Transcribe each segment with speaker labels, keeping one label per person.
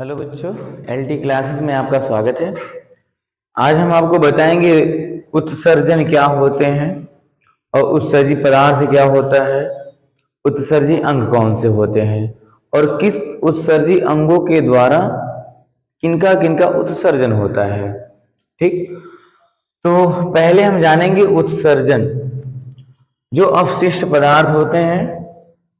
Speaker 1: Hello बच्चों, LT classes में आपका स्वागत है। आज हम आपको बताएंगे उत्सर्जन क्या होते हैं और उत्सर्जी पदार्थ क्या होता है, उत्सर्जी अंग कौन से होते हैं और किस उत्सर्जी अंगों के द्वारा किनका किनका उत्सर्जन होता है। ठीक, तो पहले हम जानेंगे उत्सर्जन। जो अपशिष्ट पदार्थ होते हैं,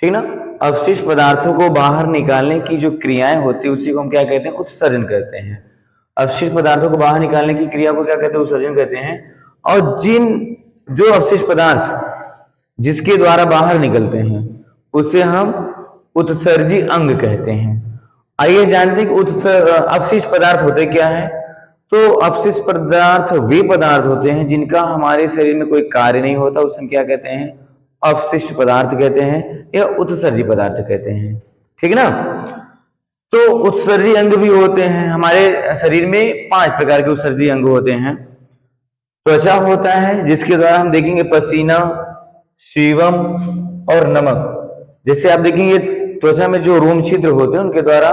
Speaker 1: ठीक ना, अवशिष्ट पदार्थों को बाहर निकालने की जो क्रियाएं होती है उसी को हम क्या कहते हैं, उत्सर्जन कहते हैं। अवशिष्ट पदार्थों को बाहर निकालने की क्रिया को क्या कहते हैं, उत्सर्जन कहते हैं। और जो अवशिष्ट पदार्थ जिसके द्वारा बाहर निकलते हैं उसे हम उत्सर्जी अंग कहते हैं। आइए जानते हैं कि अपशिष्ट पदार्थ होते क्या है। तो अपशिष्ट पदार्थ वे पदार्थ होते हैं जिनका हमारे शरीर में कोई कार्य नहीं होता, उसे हम क्या कहते हैं, अपशिष्ट पदार्थ कहते हैं या उत्सर्जी पदार्थ कहते हैं। ठीक ना। तो उत्सर्जी अंग भी होते हैं हमारे शरीर में। 5 प्रकार के उत्सर्जी अंग होते हैं। त्वचा होता है जिसके द्वारा हम देखेंगे पसीना, सीवम और नमक। जैसे आप देखेंगे त्वचा में जो रोम छिद्र होते हैं उनके द्वारा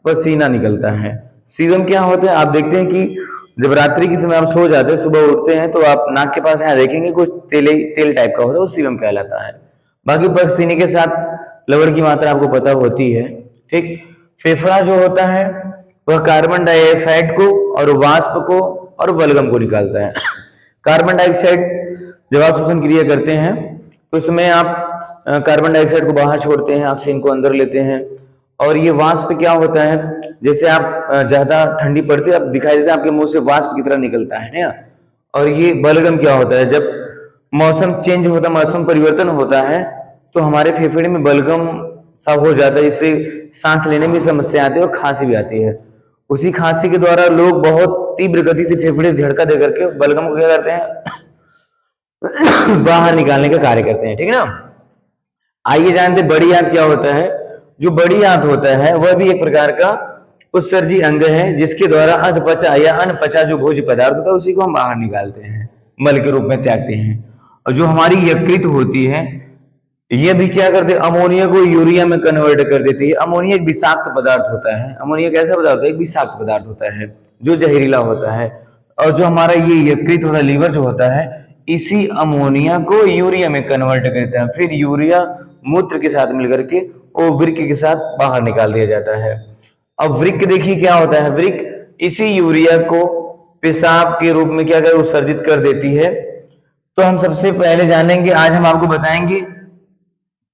Speaker 1: पसीना निकलता है। सीवम क्या होते हैं, आप देखते हैं कि जब रात्रि के समय आप सो जाते हैं, सुबह उठते हैं तो आप नाक के पास यहाँ देखेंगे कुछ तेल टाइप का होता है, वो सीवम कहलाता है। बाकी पसीने के साथ लवण की मात्रा आपको पता होती है। ठीक। फेफड़ा जो होता है वह कार्बन डाइऑक्साइड को और वाष्प को और बलगम को निकालता है। कार्बन डाइऑक्साइड जब आप श्वसन क्रिया करते हैं तो उसमें आप कार्बन डाइऑक्साइड को बाहर छोड़ते हैं, ऑक्सीजन को अंदर लेते हैं। और ये वाष्प क्या होता है, जैसे आप ज्यादा ठंडी पड़ती है, आप दिखाई देता है आपके मुंह से वाष्प की तरह निकलता है ना। और ये बलगम क्या होता है, जब मौसम चेंज होता है, मौसम परिवर्तन होता है तो हमारे फेफड़े में बलगम सा हो जाता है, इससे सांस लेने में समस्या आती है और खांसी भी आती है। उसी खांसी के द्वारा लोग बहुत तीव्र गति से फेफड़े से झटका दे करके बलगम को क्या करते हैं, बाहर निकालने का कार्य करते हैं। ठीक है ना। आइए जानते बड़ी आंत क्या होता है। जो बड़ी आंत होता है वह भी एक प्रकार का उत्सर्जी अंग है जिसके द्वारा अधपचा या अनपचा जो भोज्य पदार्थ होता है उसी को हम बाहर निकालते हैं, मल के रूप में त्यागते हैं। और जो हमारी यकृत होती है यह भी क्या करते हैं, अमोनिया को यूरिया में कन्वर्ट कर देती है। अमोनिया एक विषाक्त पदार्थ होता है। अमोनिया कैसा पदार्थ है, एक विषाक्त पदार्थ होता है जो जहरीला होता है। और जो हमारा ये यकृत होता है, लीवर जो होता है, इसी अमोनिया को यूरिया में कन्वर्ट करते हैं। फिर यूरिया मूत्र के साथ मिलकर के वो वृक्क के साथ बाहर निकाल दिया जाता है। अब वृक्क देखिए क्या होता है, वृक्क इसी यूरिया को पेशाब के रूप में क्या कर उत्सर्जित कर देती है। तो हम सबसे पहले जानेंगे, आज हम आपको बताएंगे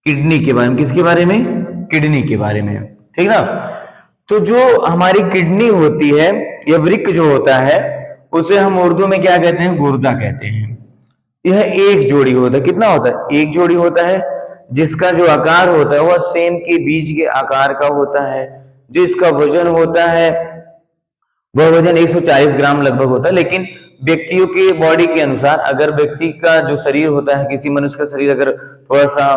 Speaker 1: किडनी के बारे में। किसके बारे में, किडनी के बारे में। ठीक ना। तो जो हमारी किडनी होती है या वृक्क जो होता है उसे हम उर्दू में क्या कहते हैं, गुर्दा कहते हैं। यह एक जोड़ी होता है। कितना होता है, एक जोड़ी होता है, जिसका जो आकार होता है वह सेम के बीज के आकार का होता है। जो इसका वजन होता है वह वजन 140 ग्राम लगभग होता है। लेकिन व्यक्तियों के बॉडी के अनुसार, अगर व्यक्ति का जो शरीर होता है, किसी मनुष्य का शरीर अगर थोड़ा सा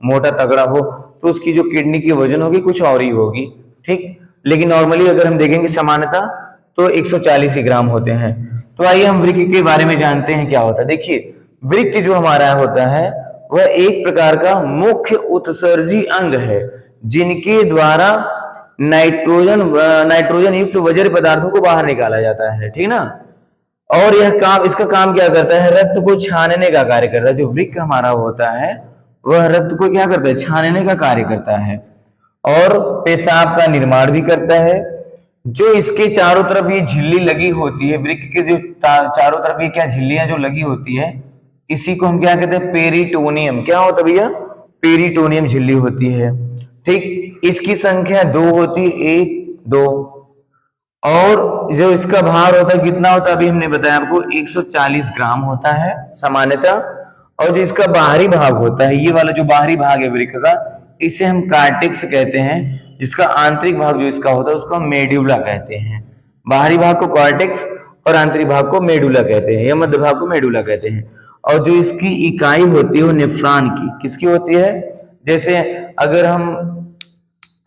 Speaker 1: मोटा तगड़ा हो तो उसकी जो किडनी की वजन होगी कुछ और ही होगी। ठीक। लेकिन नॉर्मली अगर हम देखेंगे सामान्यतः तो 140 ही ग्राम होते हैं। तो आइए हम वृक्क के बारे में जानते हैं क्या होता है। देखिए वृक्क जो हमारा होता है वह एक प्रकार का मुख्य उत्सर्जी अंग है जिनके द्वारा नाइट्रोजन युक्त वज्र पदार्थों को बाहर निकाला जाता है। ठीक ना। और इसका काम क्या करता है, रक्त को छानने का कार्य करता है। जो वृक्क हमारा होता है वह रक्त को क्या करता है, छानने का कार्य करता है और पेशाब का निर्माण भी करता है। जो इसके चारों तरफ ये झिल्ली लगी होती है, वृक्क के जो चारों तरफ ये क्या झिल्लियां जो लगी होती है, इसी को हम क्या कहते हैं, पेरिटोनियम। क्या होता है भैया, पेरिटोनियम झिल्ली होती है। ठीक। इसकी संख्या 2 होती है, 1 2। और जो इसका भार होता है कितना होता है, अभी हमने बताया आपको 140 ग्राम होता है सामान्यतः। और जो इसका बाहरी भाग होता है, ये वाला जो बाहरी भाग है वृक्क का, इसे हम कार्टेक्स कहते हैं। जिसका आंतरिक भाग जो इसका होता है उसको हम मेडुला कहते हैं। बाहरी भाग को कॉर्टेक्स और आंतरिक भाग को मेडुला कहते हैं, या मध्य भाग को मेडुला कहते हैं। और जो इसकी इकाई होती है वो नेफ्रॉन की, किसकी होती है, जैसे अगर हम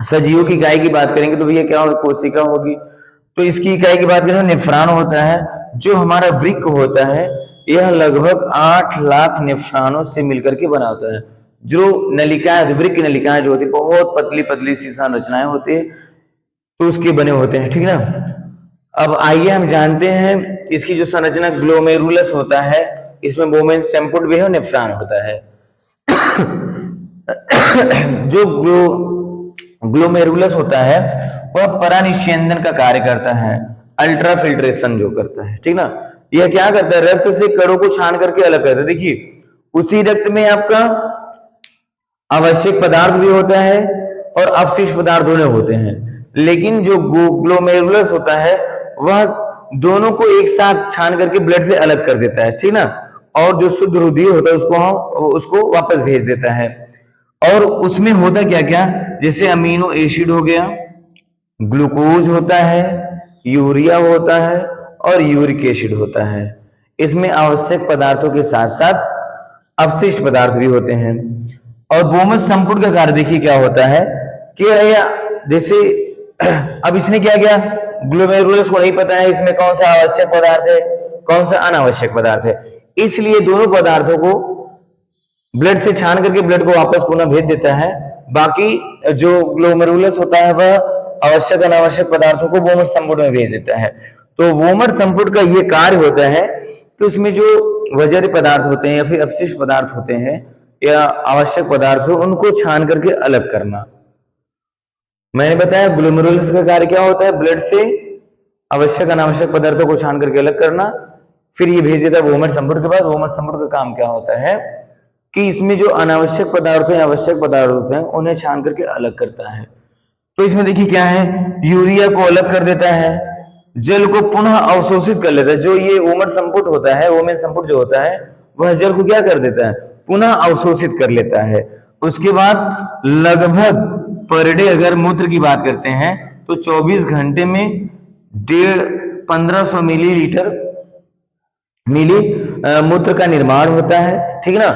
Speaker 1: सजीवों की इकाई की बात करेंगे तो भैया क्या होगा, कोशिका होगी। तो इसकी इकाई की बात करें तो नेफ्रॉन होता है। जो हमारा वृक्क होता है यह लगभग 8 लाख नेफ्रॉनों से मिलकर के बना होता है। जो नलिकाएं, वृक्क नलिकाएं जो होती है बहुत पतली पतली सी संरचनाएं होती है। तो उसके बने होते हैं, ठीक ना। अब आइए हम जानते हैं इसकी जो संरचना ग्लोमेरुलस होता है, इसमें बोमेन सेम्पुट भी है और नेफ्रॉन होता है। जो ग्लोमेरुलस होता है वह परानिषेचन का कार्य करता है, अल्ट्रा फिल्ट्रेशन जो करता है, ठीक ना। यह क्या करता है, रक्त से कणों को छान करके अलग करता है। देखिए उसी रक्त में आपका आवश्यक पदार्थ भी होता है और अपशिष्ट पदार्थ दोनों होते हैं, लेकिन जो ग्लोमेरुलस होता है वह दोनों को एक साथ छान करके ब्लड से अलग कर देता है, ठीक ना। और जो शुद्ध रुधिर होता है उसको वापस भेज देता है। और उसमें होता क्या क्या, जैसे अमीनो एसिड हो गया, ग्लूकोज होता है, यूरिया होता है और यूरिक एसिड होता है। इसमें आवश्यक पदार्थों के साथ साथ अपशिष्ट पदार्थ भी होते हैं। और बोमन संपुट का कार्य देखिए क्या होता है कि जैसे अब इसने क्या किया, ग्लोमेरुलस को नहीं पता है इसमें कौन सा आवश्यक पदार्थ है कौन सा अनावश्यक पदार्थ है, इसलिए दोनों पदार्थों को ब्लड से छान करके ब्लड को वापस पुनः भेज देता है। बाकी जो ग्लोमेरुलस होता है वह आवश्यक अनावश्यक पदार्थों को वोमर संपुट में भेज देता है। तो वोमर संपुट का यह कार्य होता है कि उसमें जो वजरी पदार्थ होते हैं या फिर अपशिष्ट पदार्थ होते हैं या आवश्यक पदार्थ हो उनको छान करके अलग करना। मैंने बताया ग्लोमेरुलस का कार्य क्या होता है, ब्लड से आवश्यक अनावश्यक पदार्थों को छान करके अलग करना, फिर ये भेज देता है वोमर संपुट के पास। वोमर संपुट का काम क्या होता है कि इसमें जो अनावश्यक पदार्थ हैं आवश्यक पदार्थ होते हैं उन्हें छान करके अलग करता है। तो इसमें देखिए क्या है, यूरिया को अलग कर देता है, जल को पुनः अवशोषित कर लेता है। जो ये वोमर संपुट होता है, वोमेन संपुट जो होता है वह जल को क्या कर देता है, पुनः अवशोषित कर लेता है। उसके बाद लगभग पर डे अगर मूत्र की बात करते हैं तो 24 घंटे में 1500 मिली मूत्र का निर्माण होता है, ठीक ना।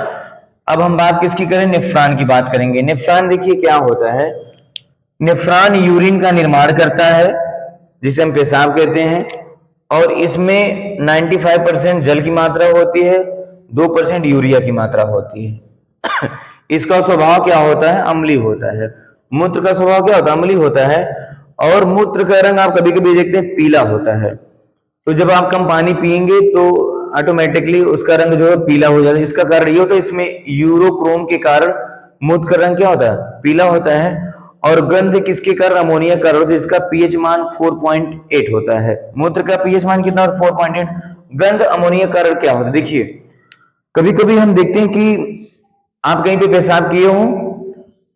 Speaker 1: अब हम बात किसकी करें, नेफ्रॉन की बात करेंगे। नेफ्रॉन देखिए क्या होता है, नेफ्रॉन यूरिन का निर्माण करता है जिसे हम पेशाब कहते हैं, और इसमें 95% जल की मात्रा होती है, 2% यूरिया की मात्रा होती है। इसका स्वभाव क्या होता है, अम्लीय होता है। मूत्र का स्वभाव क्या होता है, अम्लीय होता है। और मूत्र का रंग आप कभी कभी देखते हैं पीला होता है। तो जब आप कम पानी पिएंगे तो ऑटोमेटिकली उसका रंग जो है पीला हो जाता है। इसका कारण ये होता है, इसमें यूरोक्रोम के कारण मूत्र का रंग क्या होता है, पीला होता है। और गंध किसके कारण, अमोनिया कारण होता है। इसका पीएच मान 4.8 होता है। मूत्र का पीएच मान कितना होता है, 4.8। गंध अमोनिया कारण क्या होता है, देखिए कभी कभी हम देखते हैं कि आप कहीं पे पेशाब किए हो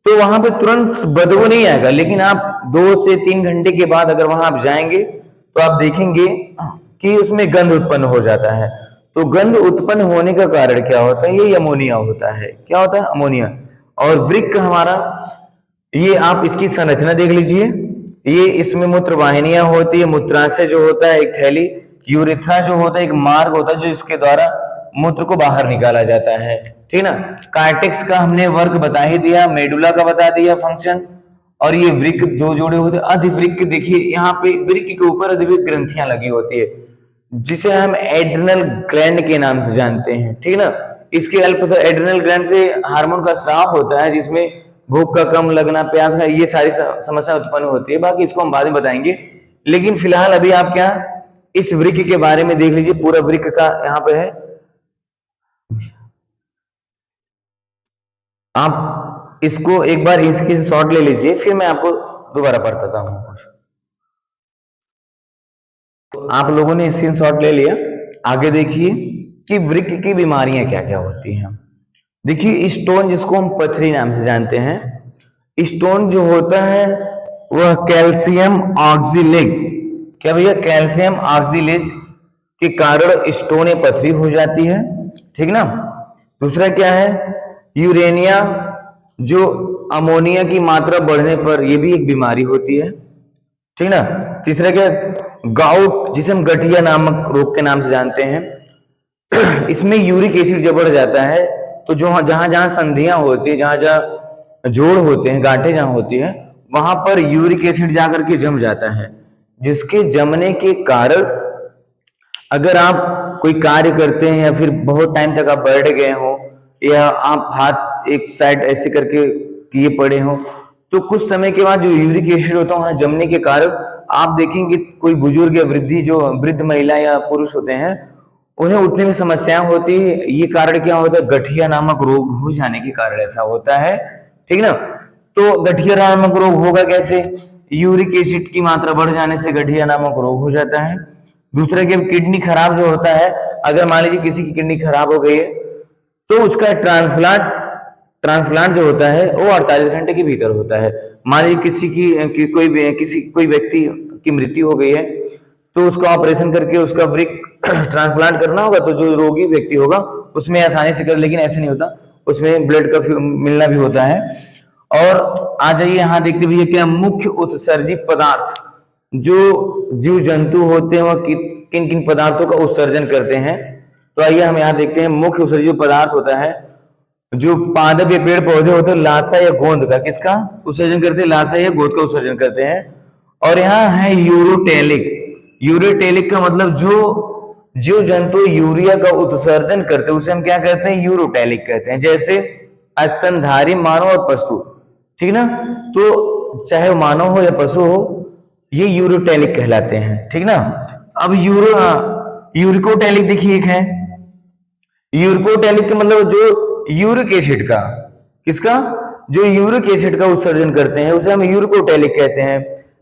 Speaker 1: तो वहां पे तुरंत बदबू नहीं आएगा, लेकिन आप 2 से 3 घंटे के बाद अगर वहां आप जाएंगे तो आप देखेंगे कि उसमें गंध उत्पन्न हो जाता है। तो गंध उत्पन्न होने का कारण क्या होता है, ये अमोनिया होता है। क्या होता है, अमोनिया। और वृक्क हमारा, ये आप इसकी संरचना देख लीजिए, ये इसमें मूत्र वाहिनियां होती है, मूत्राशय जो होता है एक थैली, यूरेथ्रा जो होता है एक मार्ग होता है जो इसके द्वारा मूत्र को बाहर निकाला जाता है, ठीक ना। कार्टेक्स का हमने वर्क बता ही दिया, मेडुला का बता दिया फंक्शन। और ये वृक्क दो जोड़े होते हैं। अधिवृक्क देखिए यहाँ पे वृक्क के ऊपर अधिवृक्क ग्रंथियां लगी होती है जिसे हम एड्रिनल ग्लैंड के नाम से जानते हैं, ठीक ना। इसके एड्रिनल ग्लैंड से हार्मोन का स्राव होता है जिसमें भूख का कम लगना, प्यास का, ये सारी समस्या उत्पन्न होती है। बाकी इसको हम बाद में बताएंगे, लेकिन फिलहाल अभी आप क्या इस वृक्क के बारे में देख लीजिए। पूरा वृक्क का यहाँ पे है, आप इसको एक बार इसकी शॉट ले लीजिए, फिर मैं आपको दोबारा बताता हूं। आप लोगों ने स्क्रीन शॉट ले लिया, आगे देखिए कि वृक्क की बीमारियां क्या क्या होती हैं। देखिए स्टोन, जिसको हम पथरी नाम से जानते हैं, स्टोन जो होता है वह कैल्शियम ऑक्सीलेज, क्या भैया, कैल्शियम ऑक्सीलेज के कारण स्टोन या पथरी हो जाती है, ठीक ना। दूसरा क्या है, यूरेनिया, जो अमोनिया की मात्रा बढ़ने पर यह भी एक बीमारी होती है, ठीक ना। तीसरा क्या, गाउट, जिसे हम गठिया नामक रोग के नाम से जानते हैं। इसमें यूरिक एसिड जब बढ़ जाता है तो जो जहां जहां संधियां होती है, जहां जहां जोड़ होते हैं, गांठें जहां होती है, वहां पर यूरिक एसिड जाकर के जम जाता है, जिसके जमने के कारण अगर आप कोई कार्य करते हैं या फिर बहुत टाइम तक आप बैठ गए हो या आप हाथ एक साइड ऐसे करके किए पड़े हो तो कुछ समय के बाद जो यूरिक एसिड होता है वहां जमने के कारण आप देखेंगे कोई बुजुर्ग या वृद्ध महिला या पुरुष होते हैं, उन्हें उठने में समस्याएं होती है। ये कारण क्या होता है? गठिया नामक रोग हो जाने के कारण ऐसा होता है, ठीक ना। तो गठिया नामक रोग होगा कैसे? यूरिक एसिड की मात्रा बढ़ जाने से गठिया नामक रोग हो जाता है। दूसरा कि किडनी खराब जो होता है, अगर मान लीजिए किसी की किडनी खराब हो गई है तो उसका ट्रांसप्लांट जो होता है वो 48 घंटे के भीतर होता है। मान लीजिए कोई व्यक्ति की मृत्यु हो गई है तो उसका ऑपरेशन करके उसका वृक्क ट्रांसप्लांट करना होगा, तो जो रोगी व्यक्ति होगा उसमें आसानी से कर, लेकिन ऐसे नहीं होता, उसमें ब्लड का मिलना भी होता है। और आ जाइए यहाँ देखते भैया क्या मुख्य उत्सर्जी पदार्थ जो जीव जंतु होते हैं वह किन किन पदार्थों का उत्सर्जन करते हैं। तो आइए हम यहाँ देखते हैं मुख्य उत्सर्जी पदार्थ होता है जो पादप या पेड़ पौधे होते हैं, लाशा या गोंद का, किसका उत्सर्जन करते हैं? लाशा या गोंद का उत्सर्जन करते हैं। और यहाँ है यूरोटेलिक। यूरोटेलिक का मतलब जो जीव जंतु यूरिया का उत्सर्जन करते हैं उसे हम क्या कहते हैं? यूरोटेलिक कहते हैं। जैसे स्तनधारी मानव और पशु, ठीक ना, तो चाहे वो मानव हो या पशु हो ये यूरोटेलिक कहलाते हैं, ठीक ना। अब यूरिकोटेलिक देखिए एक है। यूरिकोटेलिक का मतलब जो यूरिक एसिड का, किसका? जो यूरिक एसिड का उत्सर्जन करते हैं उसे हम यूरिकोटेलिक कहते हैं।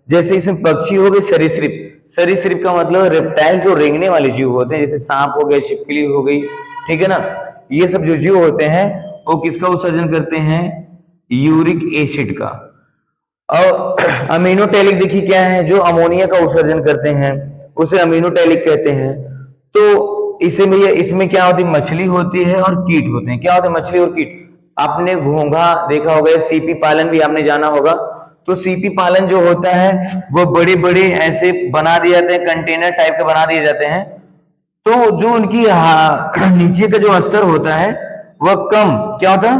Speaker 1: जैसे इसमें पक्षी हो गए सरीसृप। सरीसृप का मतलब रेप्टाइल जो रेंगने वाले जीव होते हैं, जैसे सांप हो गए, छिपकली हो गई, ठीक है ना। ये सब जो जीव होते हैं वो किसका उत्सर्जन करते हैं? यूरिक एसिड का। और अमीनोटेलिक देखिए क्या है? जो अमोनिया का उत्सर्जन करते हैं उसे अमीनोटेलिक कहते हैं। तो इसमें क्या होती है? मछली होती है और कीट होते हैं। क्या होते हैं? मछली और कीट। आपने घोंघा देखा होगा, सीपी पालन भी आपने जाना होगा। तो सीपी पालन जो होता है वो बड़े बड़े ऐसे बना दिए जाते हैं, कंटेनर टाइप के बना दिए जाते हैं। तो जो उनकी नीचे का जो स्तर होता है वह कम क्या होता है?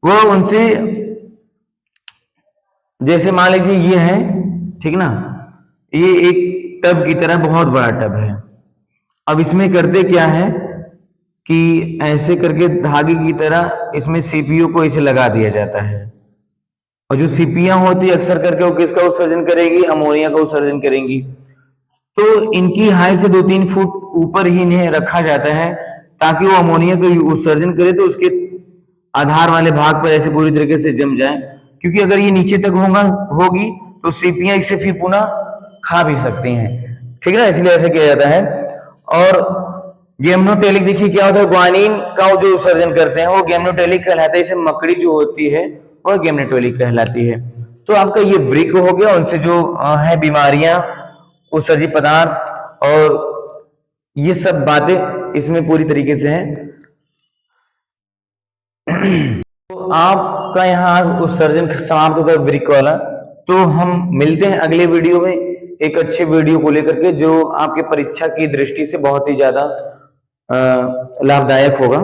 Speaker 1: वह उनसे, जैसे मान लीजिए ये है, ठीक ना, ये एक टब की तरह बहुत बड़ा टब है। अब इसमें करते क्या है कि ऐसे करके धागे की तरह इसमें सीपीयू को इसे लगा दिया जाता है। और जो सीपियां होती है अक्सर करके वो किसका उत्सर्जन करेगी? अमोनिया का उत्सर्जन करेंगी। तो इनकी हाइट से 2-3 फुट ऊपर ही इन्हें रखा जाता है ताकि वो अमोनिया का उत्सर्जन करे तो उसके आधार वाले भाग पर ऐसे पूरी तरीके से जम जाए। क्योंकि अगर ये नीचे तक होगी तो सीपियां इसे फिर पुनः खा भी सकती हैं, ठीक है ना, इसलिए ऐसे किया जाता है। और गेम्नोटेलिक देखिए क्या होता है? ग्वानिन का जो उत्सर्जन करते हैं वो गेम्नोटेलिक कहलाता है। इसे मकड़ी जो होती है वह गेम्नोटेलिक कहलाती है। तो आपका ये वृक्क हो गया, उनसे जो है बीमारियां, उत्सर्जी पदार्थ और ये सब बातें इसमें पूरी तरीके से हैं। तो आपका यहाँ उत्सर्जन समाप्त होता है वृक्क वाला। तो हम मिलते हैं अगले वीडियो में एक अच्छे वीडियो को लेकर के जो आपके परीक्षा की दृष्टि से बहुत ही ज्यादा लाभदायक होगा।